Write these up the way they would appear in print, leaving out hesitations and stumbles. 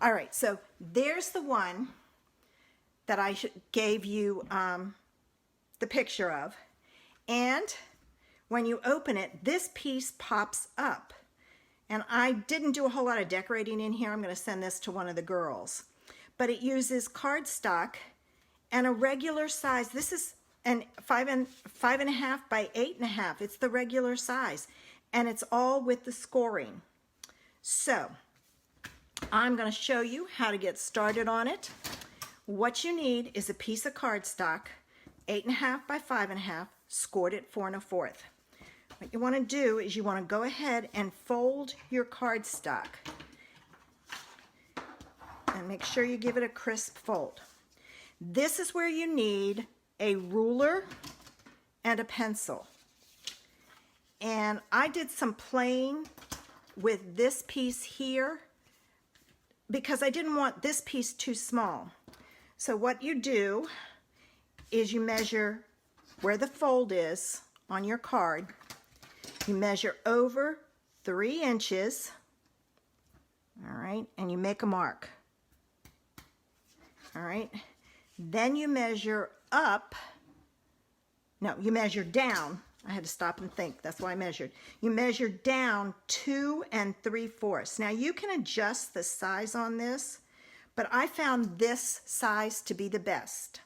All right, so there's the one that I gave you the picture of. And when you open it, this piece pops up. And I didn't do a whole lot of decorating in here. I'm going to send this to one of the girls. But it uses cardstock and a regular size. This is an 5.5 by 8.5. It's the regular size. And it's all with the scoring. So I'm going to show you how to get started on it. What you need is a piece of cardstock, 8.5 by 5.5, scored at 4 1/4. What you want to do is you want to go ahead and fold your cardstock. And make sure you give it a crisp fold. This is where you need a ruler and a pencil. And I did some playing with this piece here because I didn't want this piece too small. So what you do is you measure where the fold is on your card. You measure over 3 inches, all right, and you make a mark, all right. Then you measure up, no, you measure down. I had to stop and think, that's why I measured. You measure down 2 3/4. Now you can adjust the size on this, but I found this size to be the best.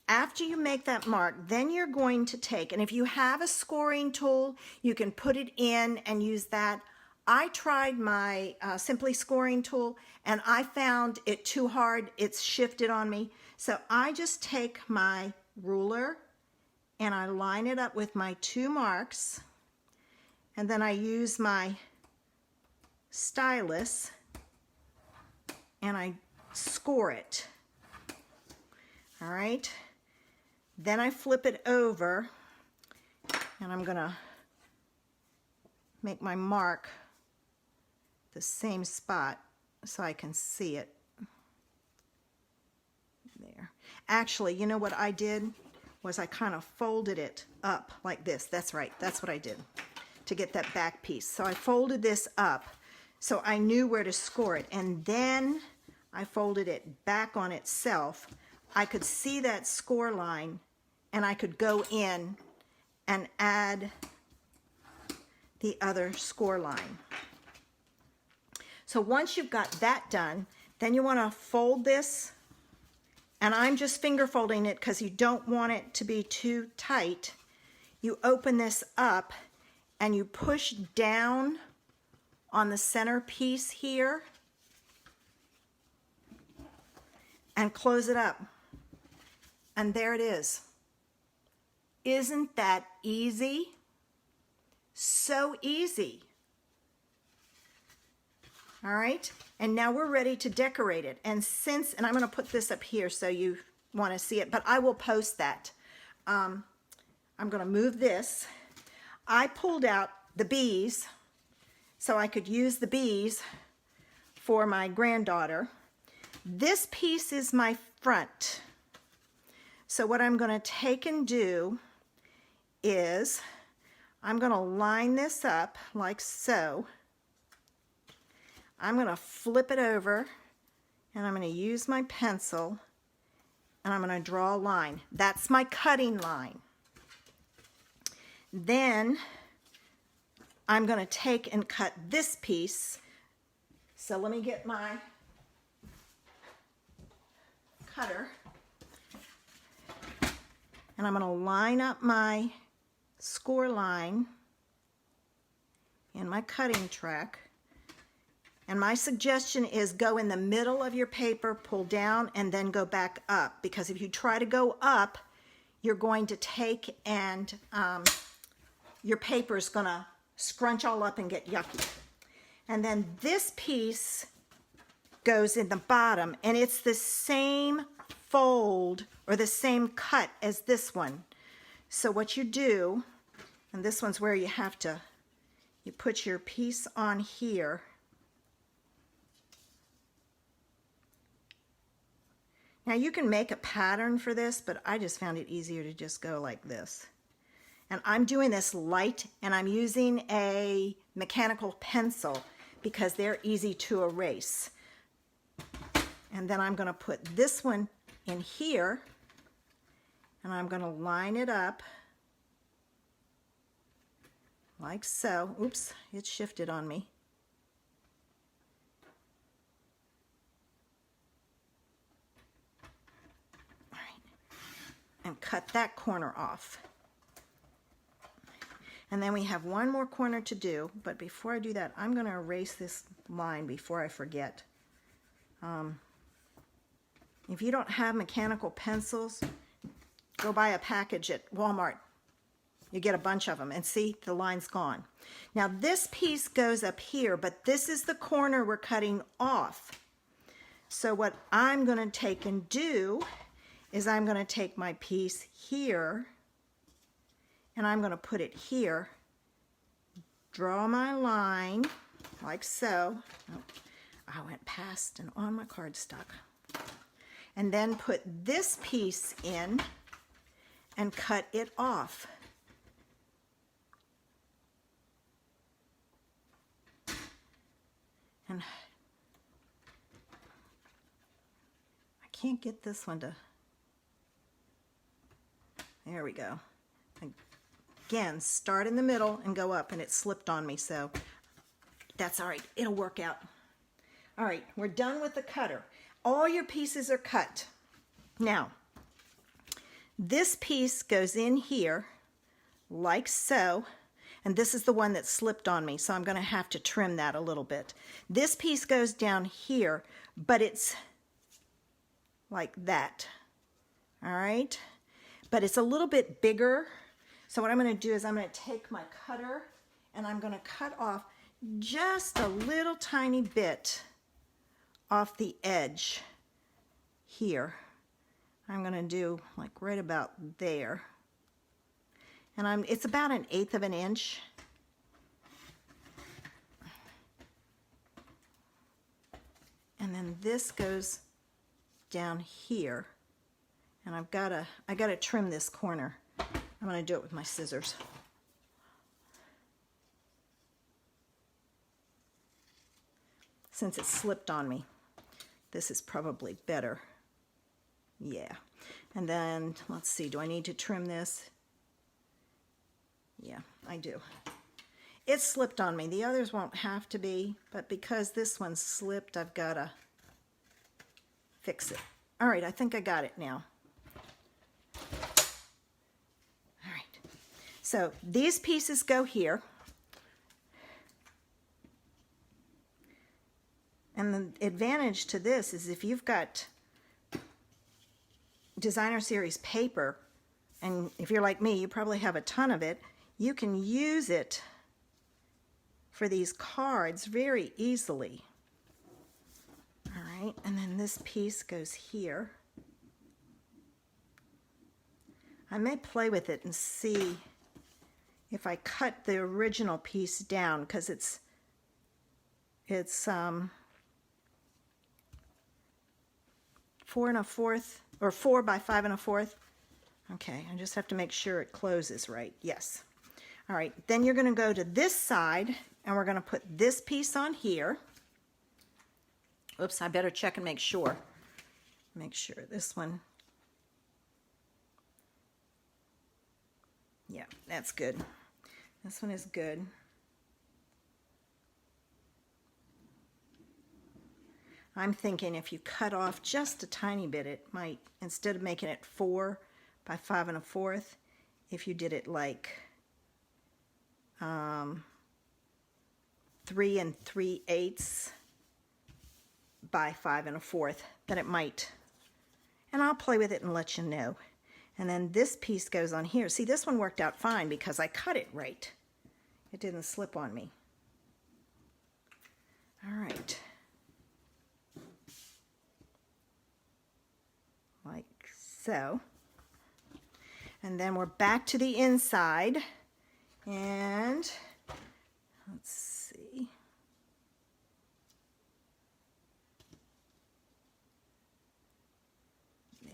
After you make that mark, then you're going to take, and if you have a scoring tool, you can put it in and use that. I tried my Simply scoring tool, and I found it too hard. It's shifted on me. So I just take my ruler, and I line it up with my 2 marks, and then I use my stylus, and I score it. All right. Then I flip it over, and I'm going to make my mark the same spot so I can see it. There. Actually, you know what I did was I kind of folded it up like this. That's right. That's what I did to get that back piece. So I folded this up so I knew where to score it, and then I folded it back on itself. I could see that score line, and I could go in and add the other score line. So once you've got that done, then you want to fold this, and I'm just finger folding it because you don't want it to be too tight. You open this up and you push down on the center piece here and close it up. And there it is. Isn't that easy? So easy. All right, and now we're ready to decorate it. And I'm going to put this up here so you want to see it, but I will post that. I'm going to move this. I pulled out the bees so I could use the bees for my granddaughter. This piece is my front. So what I'm going to take and do is I'm going to line this up like so. I'm going to flip it over, and I'm going to use my pencil, and I'm going to draw a line. That's my cutting line. Then I'm going to take and cut this piece. So let me get my cutter, and I'm going to line up my score line in my cutting track. And my suggestion is go in the middle of your paper, pull down, and then go back up. Because if you try to go up, you're going to take and your paper is going to scrunch all up and get yucky. And then this piece goes in the bottom, and it's the same fold or the same cut as this one. So what you do, and this one's where you have to, you put your piece on here. Now you can make a pattern for this, but I just found it easier to just go like this. And I'm doing this light, and I'm using a mechanical pencil because they're easy to erase. And then I'm going to put this one in here, and I'm going to line it up like so. Oops, it shifted on me. All right, and cut that corner off. And then we have one more corner to do, but before I do that, I'm going to erase this line before I forget. If you don't have mechanical pencils, go buy a package at Walmart. You get a bunch of them, and see, the line's gone. Now this piece goes up here, but this is the corner we're cutting off. So what I'm going to take and do is I'm going to take my piece here, and I'm going to put it here, draw my line like so. Oh, I went past and on my cardstock. And then put this piece in and cut it off. And I can't get this one to, there we go. Again, start in the middle and go up, and it slipped on me, so that's all right. It'll work out. All right, we're done with the cutter. All your pieces are cut. Now, this piece goes in here like so, and this is the one that slipped on me, so I'm going to have to trim that a little bit. This piece goes down here, but it's like that. All right? But it's a little bit bigger. So what I'm going to do is I'm going to take my cutter and I'm going to cut off just a little tiny bit off the edge here. I'm going to do like right about there. And it's about 1/8 of an inch. And then this goes down here. And I gotta trim this corner. I'm going to do it with my scissors. Since it slipped on me, this is probably better. Yeah. And then, let's see, do I need to trim this? Yeah, I do. It slipped on me. The others won't have to be, but because this one slipped, I've got to fix it. All right, I think I got it now. All right. So these pieces go here. And the advantage to this is if you've got designer series paper, and if you're like me, you probably have a ton of it, you can use it for these cards very easily. All right, and then this piece goes here. I may play with it and see if I cut the original piece down, because it's 4 1/4 or 4 by 5 1/4. Okay, I just have to make sure it closes right. Yes. All right, then you're going to go to this side and we're going to put this piece on here. Oops, I better check and make sure. Make sure this one. Yeah, that's good. This one is good. I'm thinking if you cut off just a tiny bit, it might, instead of making it 4 by 5 1/4, if you did it like 3 3/8 by 5 1/4, then it might. And I'll play with it and let you know. And then this piece goes on here. See, this one worked out fine because I cut it right. It didn't slip on me. All right. Like so. And then we're back to the inside. And let's see.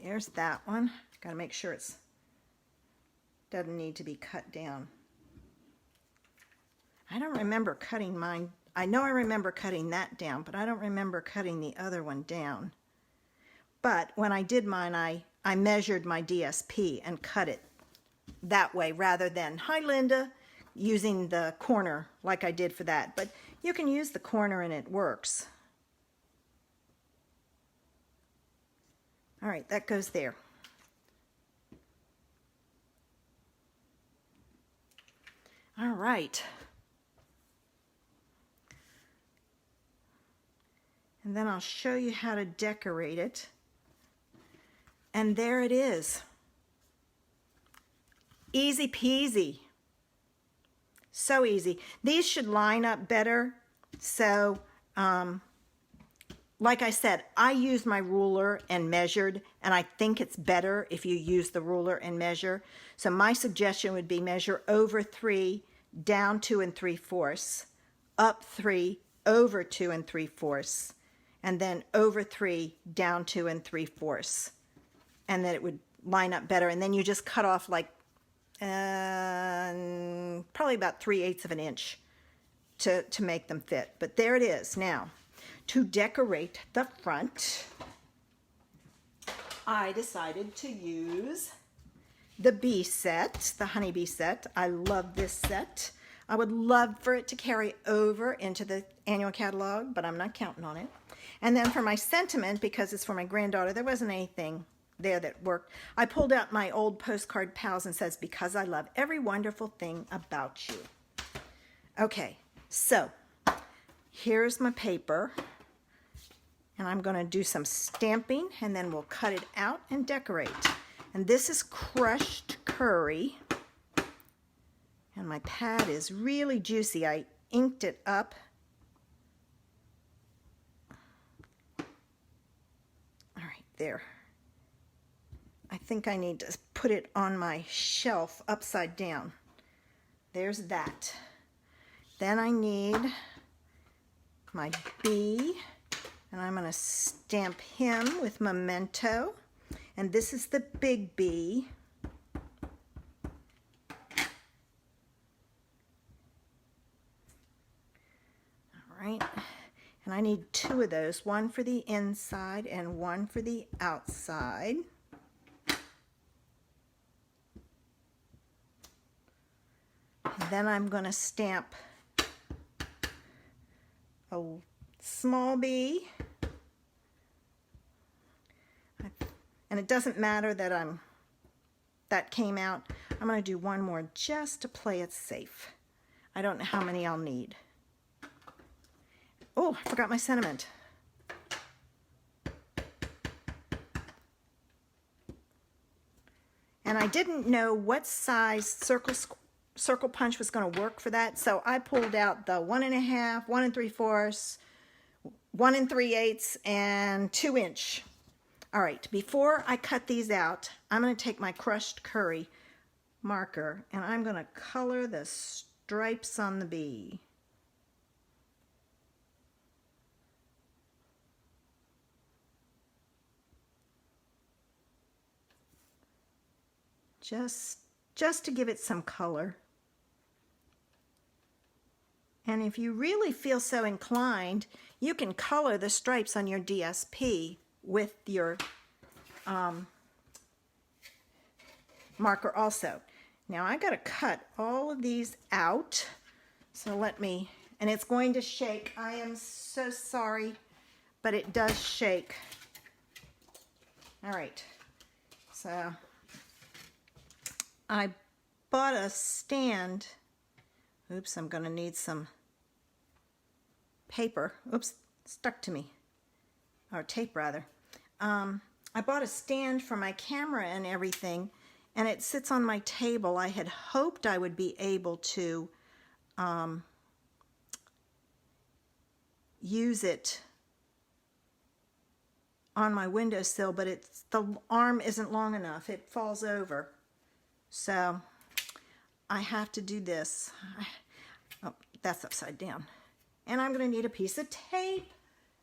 There's that one. Got to make sure it's doesn't need to be cut down. I don't remember cutting mine. I know I remember cutting that down, but I don't remember cutting the other one down. But when I did mine, I measured my DSP and cut it that way rather than, hi Linda, using the corner like I did for that. But you can use the corner and it works. All right, that goes there. All right. And then I'll show you how to decorate it. And there it is. Easy peasy. So easy. These should line up better. So, like I said, I used my ruler and measured, and I think it's better if you use the ruler and measure. So my suggestion would be measure over 3, down 2 3/4, up 3, over 2 3/4, and then over 3, down 2 3/4. And then it would line up better. And then you just cut off like probably about 3/8 of an inch to make them fit. But there it is. Now, to decorate the front, I decided to use the bee set, the honeybee set. I love this set. I would love for it to carry over into the annual catalog, but I'm not counting on it. And then for my sentiment, because it's for my granddaughter, there wasn't anything there that worked. I pulled out my old postcard pals and says, because I love every wonderful thing about you. Okay, so here's my paper. And I'm going to do some stamping, and then we'll cut it out and decorate. And this is crushed curry. And my pad is really juicy. I inked it up. All right, there. I think I need to put it on my shelf upside down. There's that. Then I need my bee. And I'm going to stamp him with Memento. And this is the big bee. All right. And I need 2 of those, one for the inside and one for the outside. And then I'm going to stamp a small bee. And it doesn't matter that that came out. I'm going to do one more just to play it safe. I don't know how many I'll need. Oh, I forgot my sentiment. And I didn't know what size circle punch was going to work for that, so I pulled out the 1 1/2, 1 3/4, 1 3/8, and 2 inch. All right, before I cut these out, I'm going to take my crushed curry marker and I'm going to color the stripes on the bee. Just to give it some color. And if you really feel so inclined, you can color the stripes on your DSP with your marker also. Now I got to cut all of these out. So let me, and it's going to shake. I am so sorry, but it does shake. All right. So I bought a stand. Oops, I'm going to need some paper. Oops, stuck to me. Or tape rather. I bought a stand for my camera and everything, and it sits on my table. I had hoped I would be able to use it on my windowsill, but the arm isn't long enough. It falls over. So I have to do this. Oh, that's upside down. And I'm going to need a piece of tape.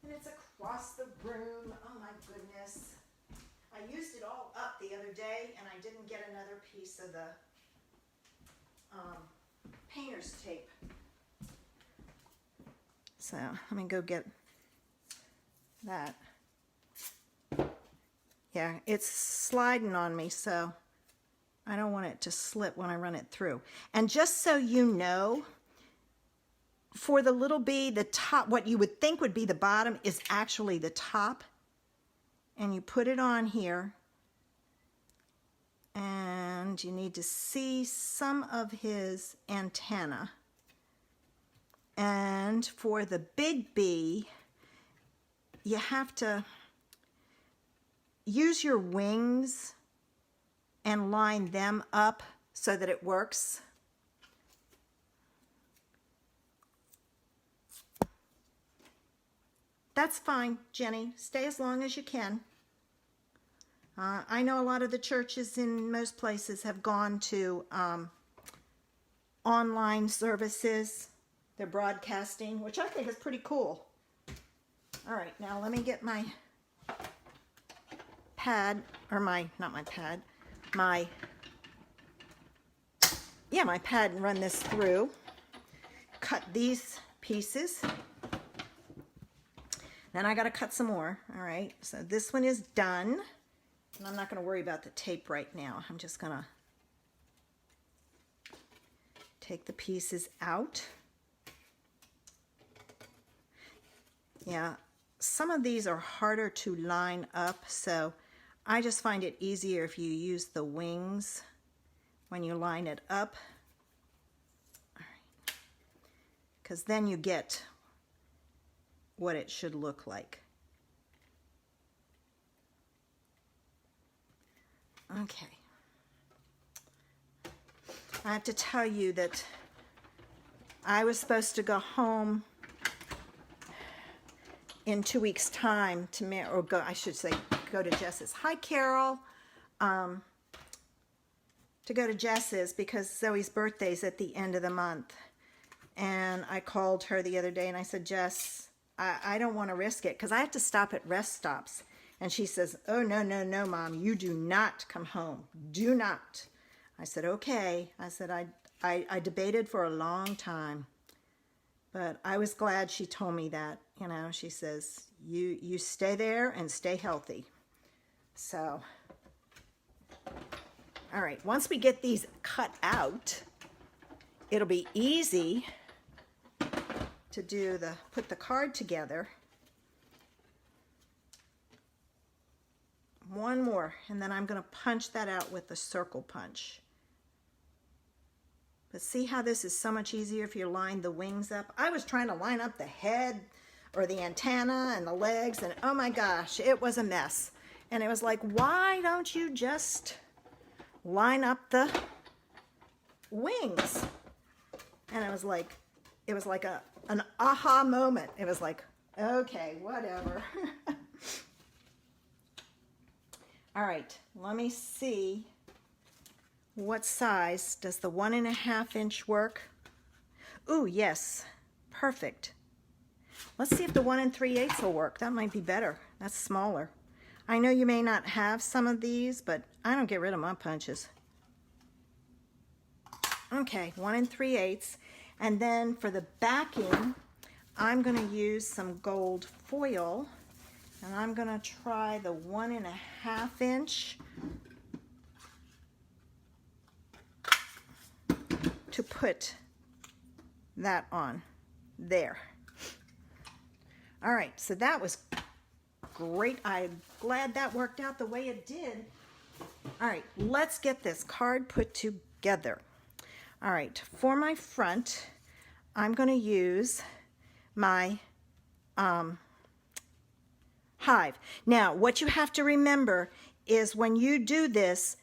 And it's across the room. Oh my goodness. I used it all up the other day and I didn't get another piece of the painter's tape. So let me go get that. Yeah, it's sliding on me, so I don't want it to slip when I run it through. And just so you know, for the little bee, the top, what you would think would be the bottom is actually the top. And you put it on here. And you need to see some of his antenna. And for the big bee, you have to use your wings and line them up so that it works. That's fine, Jenny. Stay as long as you can. I know a lot of the churches in most places have gone to online services. They're broadcasting, which I think is pretty cool. All right, now let me get my pad, or my pad, and run this through. Cut these pieces. Then I got to cut some more. All right, so this one is done. And I'm not going to worry about the tape right now. I'm just going to take the pieces out. Yeah, some of these are harder to line up, so I just find it easier if you use the wings when you line it up. All right. Because then you get what it should look like. Okay. I have to tell you that I was supposed to go home in 2 weeks' time to go to Jess's. Hi, Carol. To go to Jess's because Zoe's birthday's at the end of the month. And I called her the other day and I said, Jess, I don't want to risk it because I have to stop at rest stops. And she says, oh, no, no, no, Mom, you do not come home. Do not. I said, okay. I said, I debated for a long time. But I was glad she told me that. You know, she says, you stay there and stay healthy. So, all right. Once we get these cut out, it'll be easy to put the card together. One more, and then I'm going to punch that out with the circle punch. But see how this is so much easier if you line the wings up? I was trying to line up the head or the antenna and the legs, and oh my gosh, it was a mess. And it was like, why don't you just line up the wings? And it was like an aha moment. It was like, okay, whatever. All right, let me see what size. Does the 1.5 inch work? Ooh, yes, perfect. Let's see if the 1 3/8 will work. That might be better. That's smaller. I know you may not have some of these, but I don't get rid of my punches. Okay, 1 3/8. And then for the backing, I'm going to use some gold foil. And I'm going to try the 1.5 inch to put that on there. All right, so that was great. I'm glad that worked out the way it did. All right, let's get this card put together. All right, for my front, I'm going to use my hive. Now, what you have to remember is when you do this,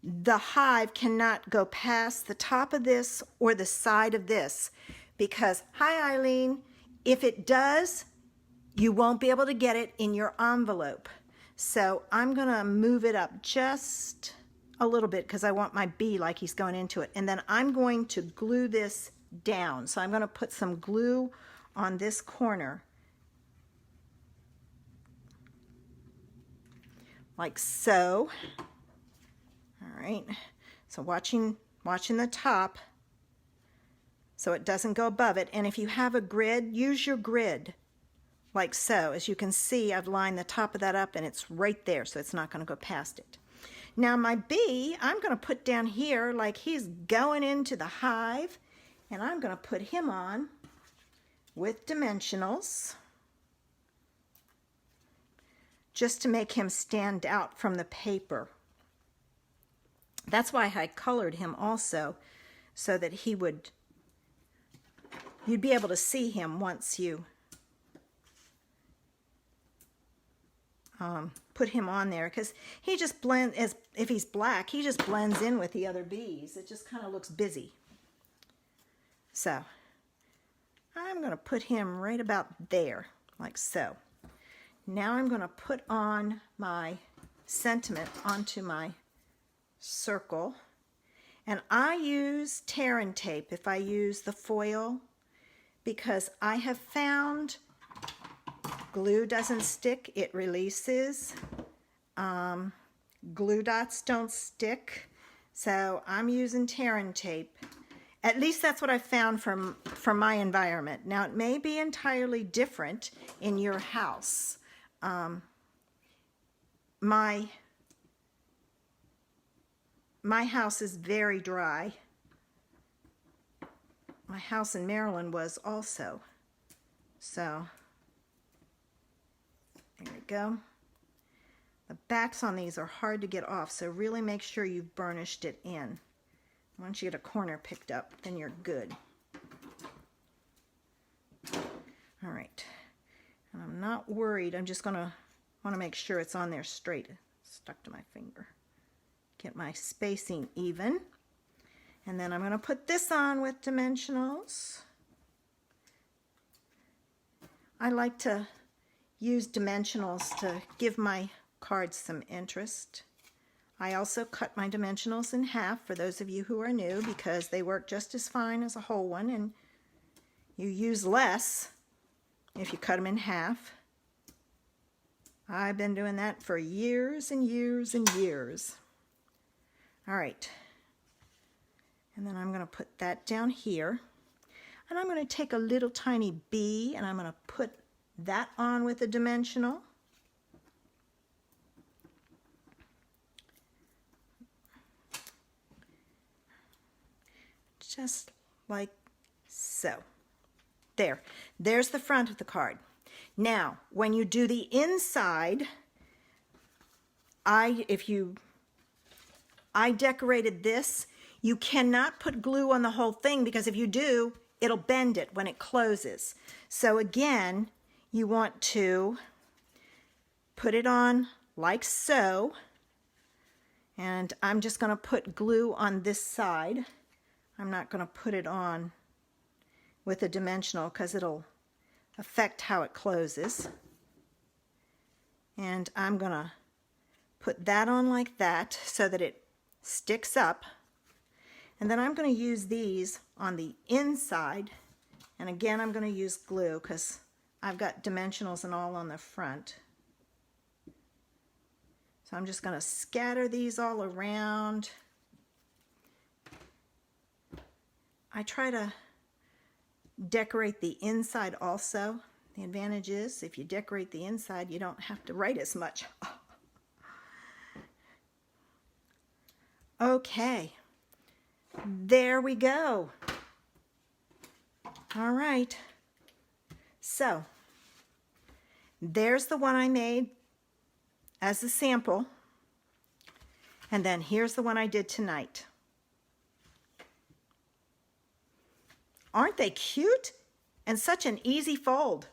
the hive cannot go past the top of this or the side of this because, hi Eileen, if it does, you won't be able to get it in your envelope. So I'm going to move it up just a little bit because I want my bee like he's going into it. And then I'm going to glue this down. So I'm going to put some glue on this corner. Like so. All right, so watching the top so it doesn't go above it. And if you have a grid, use your grid. like so. As you can see, I've lined the top of that up and it's right there, so it's not going to go past it. Now my bee, I'm going to put down here like he's going into the hive, and I'm going to put him on with dimensionals just to make him stand out from the paper. That's why I colored him also, so that you'd be able to see him once you put him on there, because he just blends, as if he's black, he just blends in with the other bees. It just kind of looks busy. So I'm going to put him right about there, like so. Now I'm going to put on my sentiment onto my circle, and I use tear and tape if I use the foil, because I have found glue doesn't stick, it releases. Glue dots don't stick, so I'm using tear and tape. At least that's what I found from my environment. Now it may be entirely different in your house. My house is very dry. My house in Maryland was also. So there we go. The backs on these are hard to get off, so really make sure you've burnished it in. Once you get a corner picked up, then you're good. All right. And I'm not worried. I'm just want to make sure it's on there straight. It's stuck to my finger. Get my spacing even. And then I'm going to put this on with dimensionals. I like to use dimensionals to give my cards some interest. I also cut my dimensionals in half for those of you who are new, because they work just as fine as a whole one, and you use less if you cut them in half. I've been doing that for years and years and years. All right. And then I'm going to put that down here. And I'm going to take a little tiny bee, and I'm going to put that on with a dimensional. Just like so. There's the front of the card. Now, when you do the inside, I decorated this. You cannot put glue on the whole thing, because if you do, it'll bend it when it closes. So again, you want to put it on like so. And I'm just going to put glue on this side. I'm not going to put it on with a dimensional, because it'll affect how it closes. And I'm going to put that on like that so that it sticks up. And then I'm going to use these on the inside. And again, I'm going to use glue because I've got dimensionals and all on the front. So I'm just going to scatter these all around. I try to decorate the inside also. The advantage is if you decorate the inside, you don't have to write as much. Okay, there we go. All right, so there's the one I made as a sample, and then here's the one I did tonight. Aren't they cute? And such an easy fold.